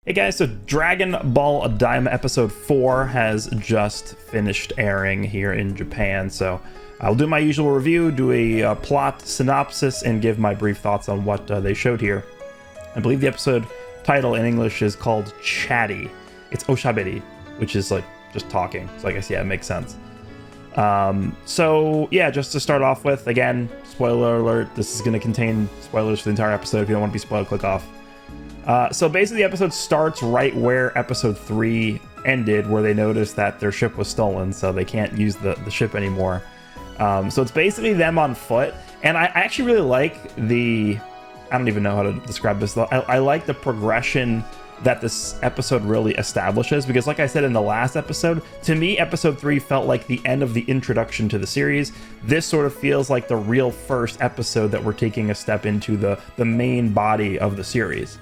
Hey guys, so Dragon Ball Daima episode 4 has just finished airing here in Japan, so I'll do my usual review, do a plot synopsis, and give my brief thoughts on what they showed here. I believe the episode title in English is called Chatty. It's Oshaberi, which is like just talking, so I guess, yeah, it makes sense. So yeah, just to start off with, again, spoiler alert, this is going to contain spoilers for the entire episode. If you don't want to be spoiled, click off. So basically the episode starts right where episode 3 ended, where they noticed that their ship was stolen, so they can't use the ship anymore. So it's basically them on foot, and I actually really like I don't even know how to describe this, though. I like the progression that this episode really establishes, because like I said in the last episode, to me episode 3 felt like the end of the introduction to the series. This sort of feels like the real first episode that we're taking a step into the main body of the series.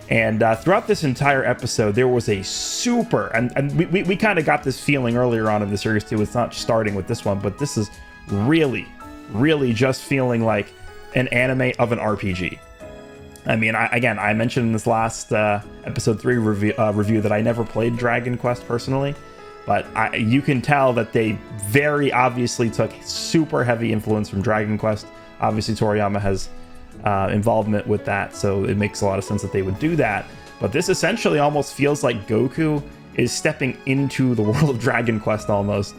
And throughout this entire episode, there was a super, and we kind of got this feeling earlier on in the series too. It's not starting with this one, but this is really just feeling like an anime of an RPG. I mean, I mentioned in this last episode 3 review that I never played Dragon Quest personally, but you can tell that they very obviously took super heavy influence from Dragon Quest. Obviously, Toriyama has involvement with that, so it makes a lot of sense that they would do that. But this essentially almost feels like Goku is stepping into the world of Dragon Quest almost,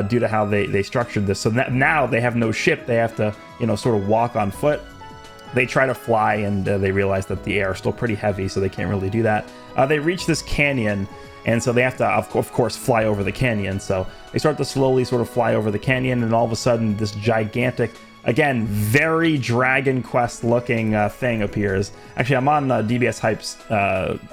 due to how they structured this. So now they have no ship, they have to, sort of walk on foot. They try to fly, and they realize that the air is still pretty heavy, so they can't really do that. They reach this canyon, and so they have to, of course, fly over the canyon. So they start to slowly sort of fly over the canyon, and all of a sudden this gigantic, again, very Dragon Quest looking thing appears. Actually, I'm on DBS Hype's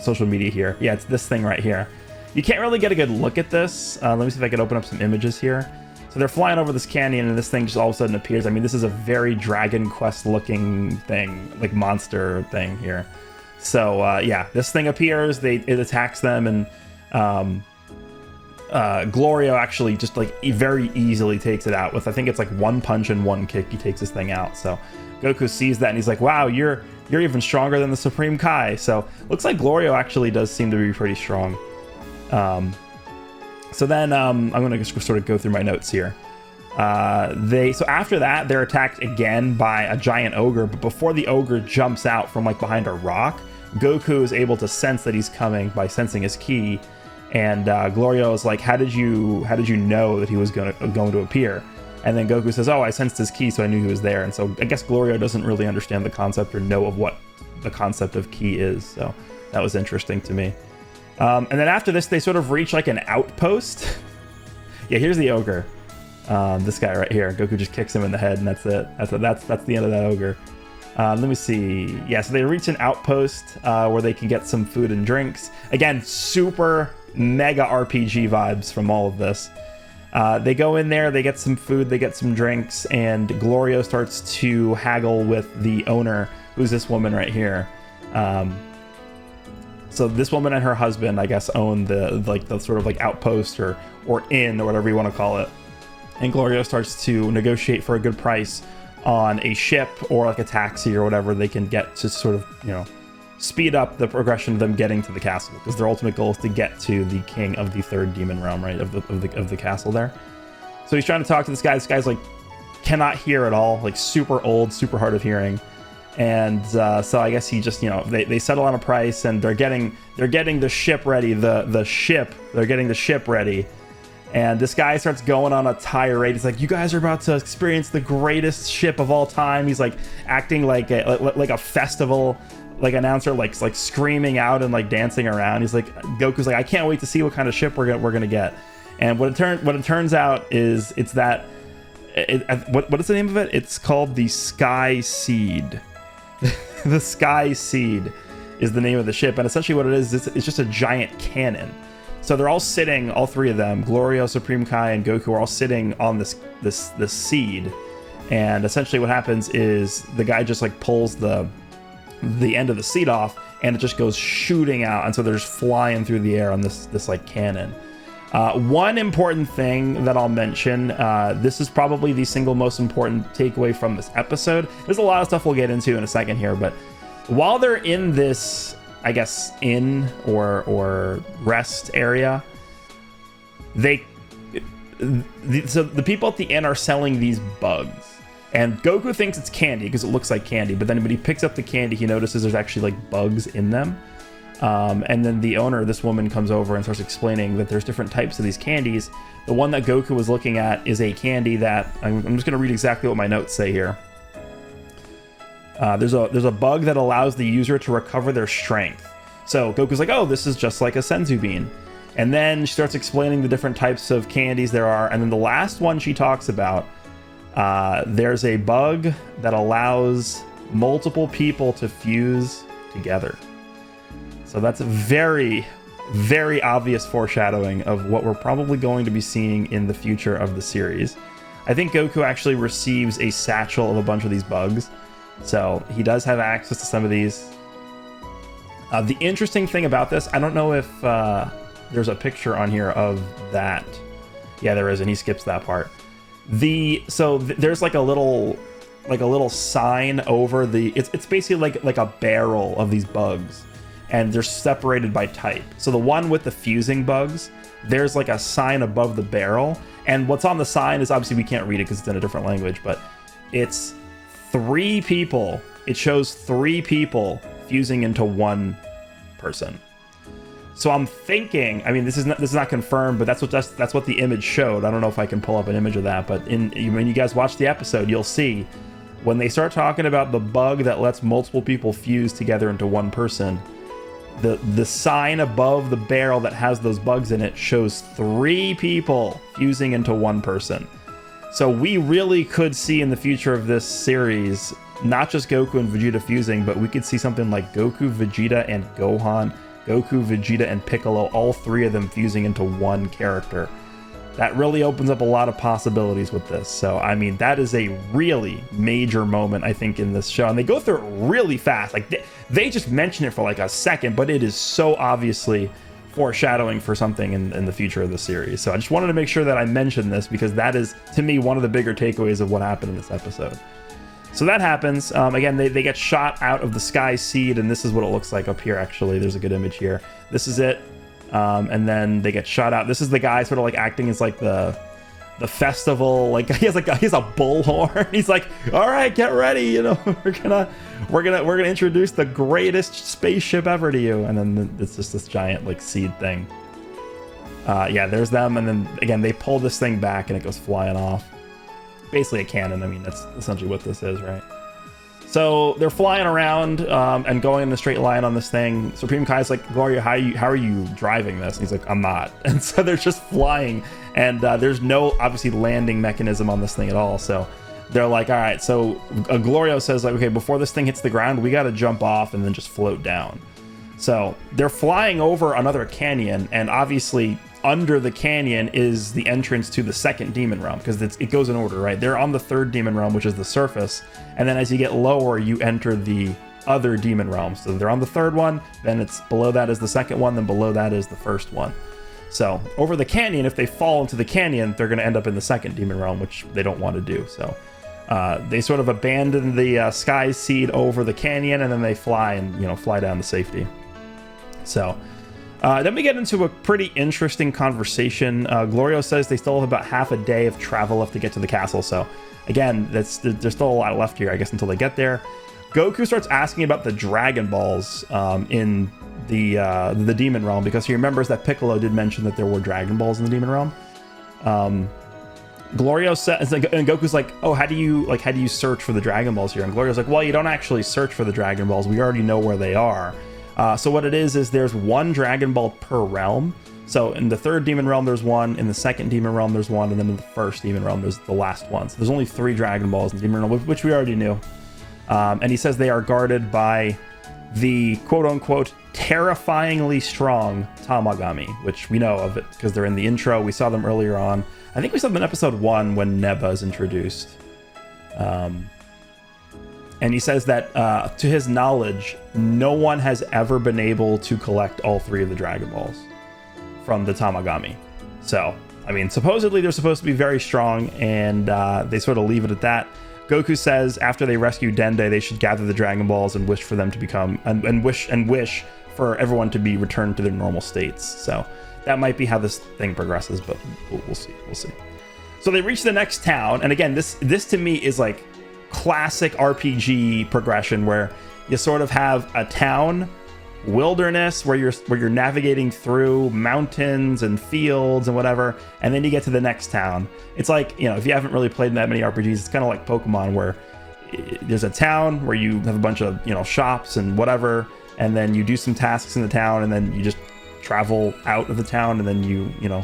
social media here. Yeah, it's this thing right here. You can't really get a good look at this. Let me see if I can open up some images here. So they're flying over this canyon, and this thing just all of a sudden appears. I mean, this is a very Dragon Quest looking thing, like monster thing here. So yeah, this thing appears, it attacks them, and Glorio actually just like very easily takes it out with, I think it's like one punch and one kick. He takes this thing out. So Goku sees that, and he's like, wow, you're even stronger than the Supreme Kai. So looks like Glorio actually does seem to be pretty strong. So then I'm gonna just sort of go through my notes here. So after that, they're attacked again by a giant ogre, but before the ogre jumps out from like behind a rock, Goku is able to sense that he's coming by sensing his ki. And Glorio is like, how did you know that he was going to appear? And then Goku says, oh, I sensed his ki, so I knew he was there. And so I guess Glorio doesn't really understand the concept or know of what the concept of ki is. So that was interesting to me. And then after this, they sort of reach like an outpost. Yeah, here's the ogre. This guy right here. Goku just kicks him in the head, and that's it. That's the end of that ogre. Let me see. Yeah, so they reach an outpost where they can get some food and drinks. Again, super mega RPG vibes from all of this. They go in there, they get some food, they get some drinks, and Glorio starts to haggle with the owner, who's this woman right here. So this woman and her husband, I guess, own the sort of like outpost or inn or whatever you want to call it. And Glorio starts to negotiate for a good price on a ship or like a taxi or whatever they can get to sort of, speed up the progression of them getting to the castle, because their ultimate goal is to get to the king of the third demon realm, right, of the castle there. So he's trying to talk to this guy. This guy's like cannot hear at all, like super old, super hard of hearing. And so I guess he just, they settle on a price, and they're getting the ship ready. They're getting the ship ready. And this guy starts going on a tirade. He's like, you guys are about to experience the greatest ship of all time. He's like acting like a festival like announcer, like screaming out and like dancing around. He's like, Goku's like, I can't wait to see what kind of ship we're gonna get. And what it turns out is what is the name of it? It's called the Sky Seed. The Sky Seed is the name of the ship, and essentially what it is, it's just a giant cannon. So they're all sitting, all three of them, Glorio, Supreme Kai, and Goku, are all sitting on this seed. And essentially what happens is the guy just like pulls the end of the seed off, and it just goes shooting out, and so they're just flying through the air on this like cannon. One important thing that I'll mention, this is probably the single most important takeaway from this episode. There's a lot of stuff we'll get into in a second here, but while they're in this I guess, inn or rest area, so the people at the inn are selling these bugs. And Goku thinks it's candy because it looks like candy, but then when he picks up the candy, he notices there's actually like bugs in them. And then the owner, this woman, comes over and starts explaining that there's different types of these candies. The one that Goku was looking at is a candy that, I'm just going to read exactly what my notes say here. There's a bug that allows the user to recover their strength. So Goku's like, oh, this is just like a senzu bean. And then she starts explaining the different types of candies there are. And then the last one she talks about, there's a bug that allows multiple people to fuse together. So that's a very, very obvious foreshadowing of what we're probably going to be seeing in the future of the series. I think Goku actually receives a satchel of a bunch of these bugs. So he does have access to some of these. The interesting thing about this, I don't know if there's a picture on here of that. Yeah, there is, and he skips that part. There's like a little sign over the. It's basically like a barrel of these bugs, and they're separated by type. So the one with the fusing bugs, there's like a sign above the barrel, and what's on the sign is, obviously we can't read it because it's in a different language, but it's 3 people. It shows 3 people fusing into one person. So I'm thinking, I mean, this is not confirmed, but that's what the image showed. I don't know if I can pull up an image of that, but when you guys watch the episode, you'll see when they start talking about the bug that lets multiple people fuse together into one person, the sign above the barrel that has those bugs in it shows 3 people fusing into one person. So we really could see in the future of this series, not just Goku and Vegeta fusing, but we could see something like Goku, Vegeta, and Gohan, Goku, Vegeta, and Piccolo, all 3 of them fusing into one character. That really opens up a lot of possibilities with this. So, I mean, that is a really major moment, I think, in this show. And they go through it really fast. Like, they just mention it for like a second, but it is so obviously foreshadowing for something in the future of the series. So I just wanted to make sure that I mentioned this because that is, to me, one of the bigger takeaways of what happened in this episode. So that happens. Again, they get shot out of the Sky Seed, and this is what it looks like up here, actually. There's a good image here. This is it. And then they get shot out. This is the guy sort of like acting as like the festival, like he has a bullhorn. He's like, all right, get ready, you know, we're gonna introduce the greatest spaceship ever to you. And then it's just this giant like seed thing. Yeah, there's them, and then again they pull this thing back and it goes flying off. Basically a cannon. I mean, that's essentially what this is, right? So they're flying around and going in a straight line on this thing. Supreme Kai's like, Gloria, how are you driving this? And he's like, I'm not. And so they're just flying, and there's no obviously landing mechanism on this thing at all. So they're like, all right. So Glorio says like, okay, before this thing hits the ground, we got to jump off and then just float down. So they're flying over another canyon, and obviously under the canyon is the entrance to the second demon realm, because it goes in order, right? They're on the third demon realm, which is the surface, and then as you get lower, you enter the other demon realm. So they're on the third one, then it's below that is the second one, then below that is the first one. So over the canyon, if they fall into the canyon, they're going to end up in the second demon realm, which they don't want to do. So they sort of abandon the Sky Seed over the canyon, and then they fly and fly down to safety. So then we get into a pretty interesting conversation. Glorio says they still have about half a day of travel left to get to the castle. So again, there's still a lot left here, I guess, until they get there. Goku starts asking about the Dragon Balls in the Demon Realm, because he remembers that Piccolo did mention that there were Dragon Balls in the Demon Realm. Glorio says, and Goku's like, oh, how do you search for the Dragon Balls here? And Glorio's like, well, you don't actually search for the Dragon Balls. We already know where they are. So what it is there's one Dragon Ball per realm. So in the third Demon Realm, there's one. In the second Demon Realm, there's one. And then in the first Demon Realm, there's the last one. So there's only 3 Dragon Balls in the Demon Realm, which we already knew. And he says they are guarded by the quote-unquote terrifyingly strong Tamagami, which we know of it because they're in the intro. We saw them earlier on. I think we saw them in episode 1 when Neba is introduced. And he says that, to his knowledge, no one has ever been able to collect all 3 of the Dragon Balls from the Tamagami. So, I mean, supposedly they're supposed to be very strong, and they sort of leave it at that. Goku says after they rescue Dende, they should gather the Dragon Balls and wish for them to become, and wish for everyone to be returned to their normal states. So that might be how this thing progresses, but we'll see. We'll see. So they reach the next town, and again, this to me is like classic RPG progression, where you sort of have a town, wilderness, where you're navigating through mountains and fields and whatever, and then you get to the next town. It's like, you know, if you haven't really played that many RPGs, it's kind of like Pokemon, where there's a town where you have a bunch of, you know, shops and whatever, and then you do some tasks in the town, and then you just travel out of the town, and then you know,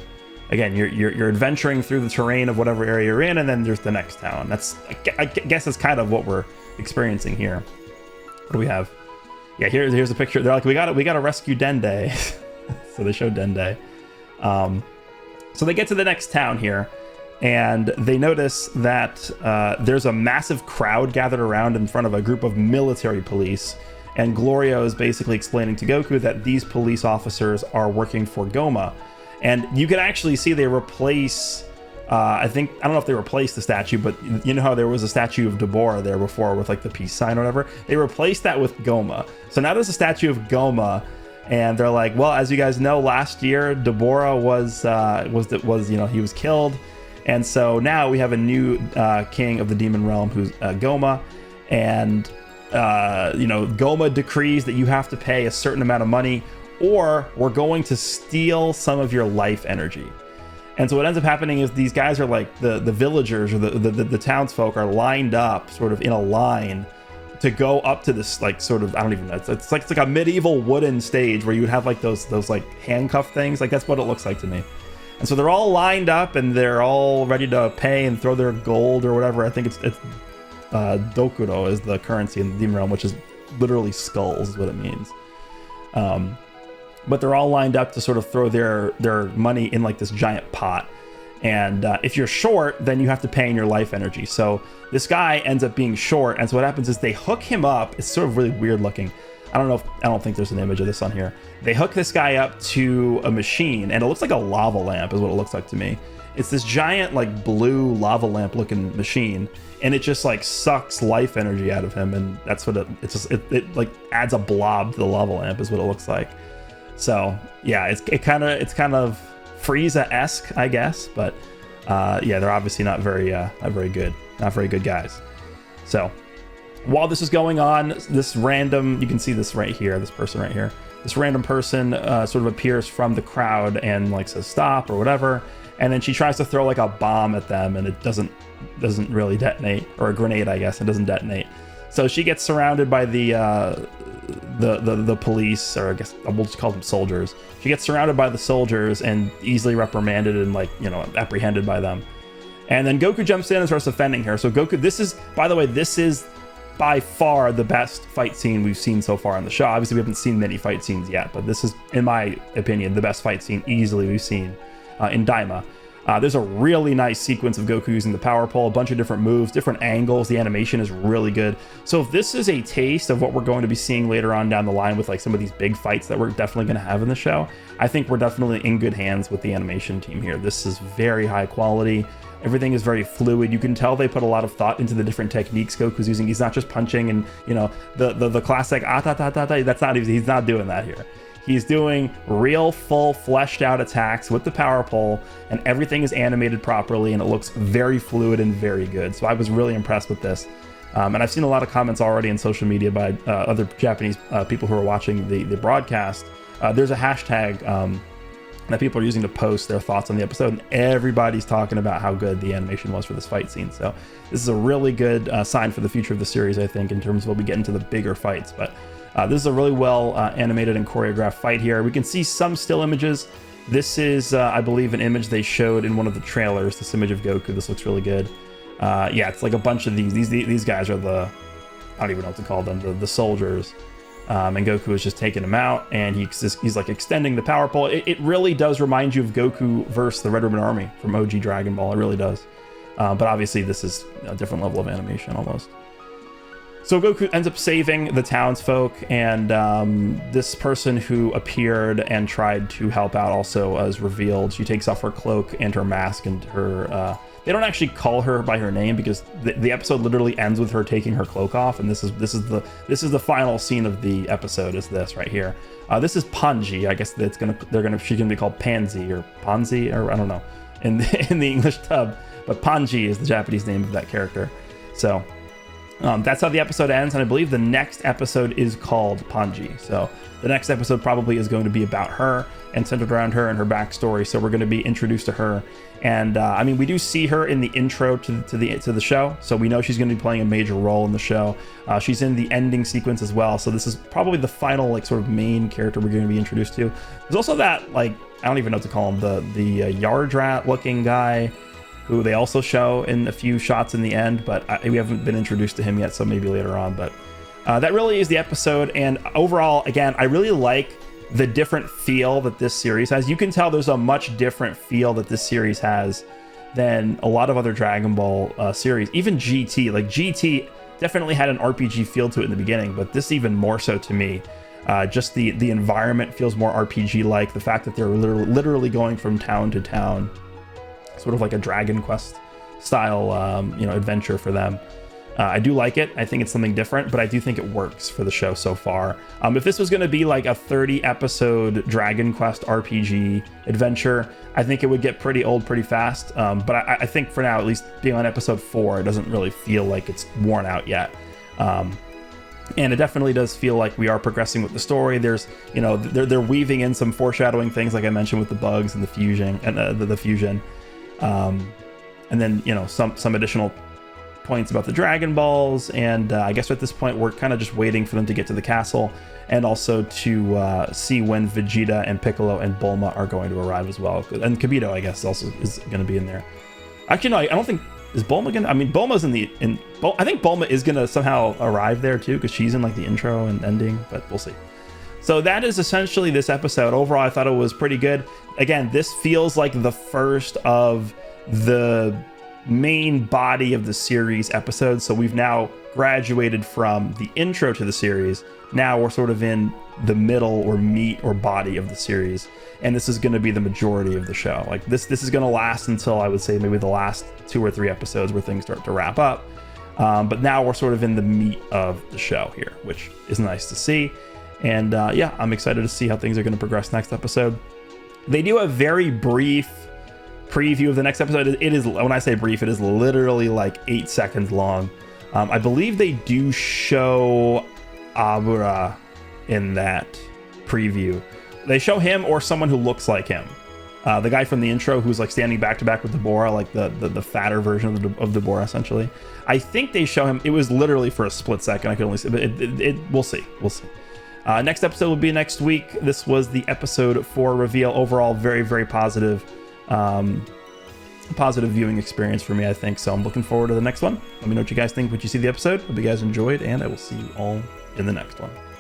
again, you're adventuring through the terrain of whatever area you're in, and then there's the next town. That's, I guess that's kind of what we're experiencing here. What do we have? Yeah, here's a picture. They're like, we got to rescue Dende. So they show Dende. So they get to the next town here, and they notice that there's a massive crowd gathered around in front of a group of military police, and Gloria is basically explaining to Goku that these police officers are working for Goma. And you can actually see they replace, I don't know if they replaced the statue, but you know how there was a statue of Deborah there before with like the peace sign or whatever? They replaced that with Goma. So now there's a statue of Goma, and they're like, well, as you guys know, last year Deborah was you know, he was killed, and so now we have a new king of the demon realm who's Goma, and you know, Goma decrees that you have to pay a certain amount of money, or we're going to steal some of your life energy. And so what ends up happening is these guys are like the villagers or the townsfolk are lined up sort of in a line to go up to this, like, sort of, I don't even know, it's like a medieval wooden stage where you would have like those like handcuff things. Like, that's what it looks like to me. And so they're all lined up and they're all ready to pay and throw their gold or whatever. I think it's dokuro is the currency in the demon realm, which is literally skulls is what it means. But they're all lined up to sort of throw their money in like this giant pot. And if you're short, then you have to pay in your life energy. So this guy ends up being short, and so what happens is they hook him up. It's sort of really weird looking. I don't think there's an image of this on here. They hook this guy up to a machine, and it looks like a lava lamp is what it looks like to me. It's this giant like blue lava lamp looking machine, and it just like sucks life energy out of him, and that's what it like adds a blob to the lava lamp is what it looks like. So yeah, it's kind of Frieza-esque, I guess, but yeah, they're obviously not very good guys. So while this is going on, this random, you can see this right here, this person right here, this random person sort of appears from the crowd and like says stop or whatever, and then she tries to throw like a bomb at them, and it doesn't really detonate, or a grenade, I guess. It doesn't detonate. So she gets surrounded by the police, or I guess we'll just call them soldiers. She gets surrounded by the soldiers and easily reprimanded and, like, you know, apprehended by them. And then Goku jumps in and starts defending her. So Goku, this is, by the way, this is by far the best fight scene we've seen so far on the show. Obviously, we haven't seen many fight scenes yet, but this is, in my opinion, the best fight scene easily we've seen in Daima. There's a really nice sequence of Goku using the power pole, a bunch of different moves, different angles. The animation is really good. So if this is a taste of what we're going to be seeing later on down the line with like some of these big fights that we're definitely going to have in the show, I think we're definitely in good hands with the animation team here. This is very high quality. Everything is very fluid. You can tell they put a lot of thought into the different techniques Goku's using. He's not just punching and, you know, the classic ah-ta-ta-ta-ta. That's not, he's not doing that here. He's doing real, full, fleshed out attacks with the power pole, and everything is animated properly, and it looks very fluid and very good. So I was really impressed with this. And I've seen a lot of comments already in social media by other Japanese people who are watching the broadcast. There's a hashtag that people are using to post their thoughts on the episode, and everybody's talking about how good the animation was for this fight scene. So this is a really good sign for the future of the series, I think, in terms of when we get into the bigger fights. But this is a really well animated and choreographed fight here. We can see some still images. This is, I believe, an image they showed in one of the trailers, this image of Goku. This looks really good. Yeah, it's like a bunch of these guys are the, I don't even know what to call them, the soldiers. And Goku is just taking them out, and he's like extending the power pole. It really does remind you of Goku versus the Red Ribbon Army from OG Dragon Ball. It really does. But obviously this is a different level of animation almost. So Goku ends up saving the townsfolk, and this person who appeared and tried to help out also is revealed. She takes off her cloak and her mask, and her they don't actually call her by her name because the episode literally ends with her taking her cloak off, and this is the final scene of the episode is this right here. This is Panji. I guess she's gonna be called Pansy or Ponzi, or I don't know in the English dub, but Panji is the Japanese name of that character. So that's how the episode ends, and I believe the next episode is called Panji. So the next episode probably is going to be about her and centered around her and her backstory. So we're going to be introduced to her, and I mean, we do see her in the intro to the show, so we know she's going to be playing a major role in the show. She's in the ending sequence as well, so this is probably the final like sort of main character we're going to be introduced to. There's also that, like, I don't even know what to call him, the yard rat looking guy, who they also show in a few shots in the end, but we haven't been introduced to him yet, so maybe later on. But that really is the episode, and overall, again, I really like the different feel that this series has. You can tell there's a much different feel that this series has than a lot of other Dragon Ball series. Even GT, like GT definitely had an RPG feel to it in the beginning, but this even more so to me. Just the environment feels more RPG-like. The fact that they're literally going from town to town, sort of like a Dragon Quest style, adventure for them. I do like it. I think it's something different, but I do think it works for the show so far. If this was going to be like a 30-episode Dragon Quest RPG adventure, I think it would get pretty old pretty fast. But I think for now, at least being on episode 4, it doesn't really feel like it's worn out yet. And it definitely does feel like we are progressing with the story. There's, they're weaving in some foreshadowing things, like I mentioned, with the bugs and the fusion and the fusion. And then, some additional points about the Dragon Balls, and I guess at this point we're kind of just waiting for them to get to the castle, and also to see when Vegeta and Piccolo and Bulma are going to arrive as well. And Kibito, I guess, also is going to be in there. Actually, no, I don't think, is Bulma gonna, I mean, Bulma's I think Bulma is gonna somehow arrive there too, because she's in like the intro and ending, but we'll see. So that is essentially this episode. Overall, I thought it was pretty good. Again, this feels like the first of the main body of the series episodes. So we've now graduated from the intro to the series. Now we're sort of in the middle or meat or body of the series. And this is going to be the majority of the show. Like this is going to last until, I would say, maybe the last 2 or 3 episodes where things start to wrap up. But now we're sort of in the meat of the show here, which is nice to see. And yeah, I'm excited to see how things are going to progress next episode. They do a very brief preview of the next episode. It is, when I say brief, it is literally like 8 seconds long. I believe they do show Abura in that preview. They show him or someone who looks like him. The guy from the intro who's like standing back to back with Deborah, like the fatter version of Deborah, essentially. I think they show him. It was literally for a split second. I could only see, but we'll see. We'll see. Next episode will be next week. This was the episode 4 reveal. Overall, very, very positive. Positive viewing experience for me, I think. So I'm looking forward to the next one. Let me know what you guys think when you see the episode. Hope you guys enjoyed, and I will see you all in the next one.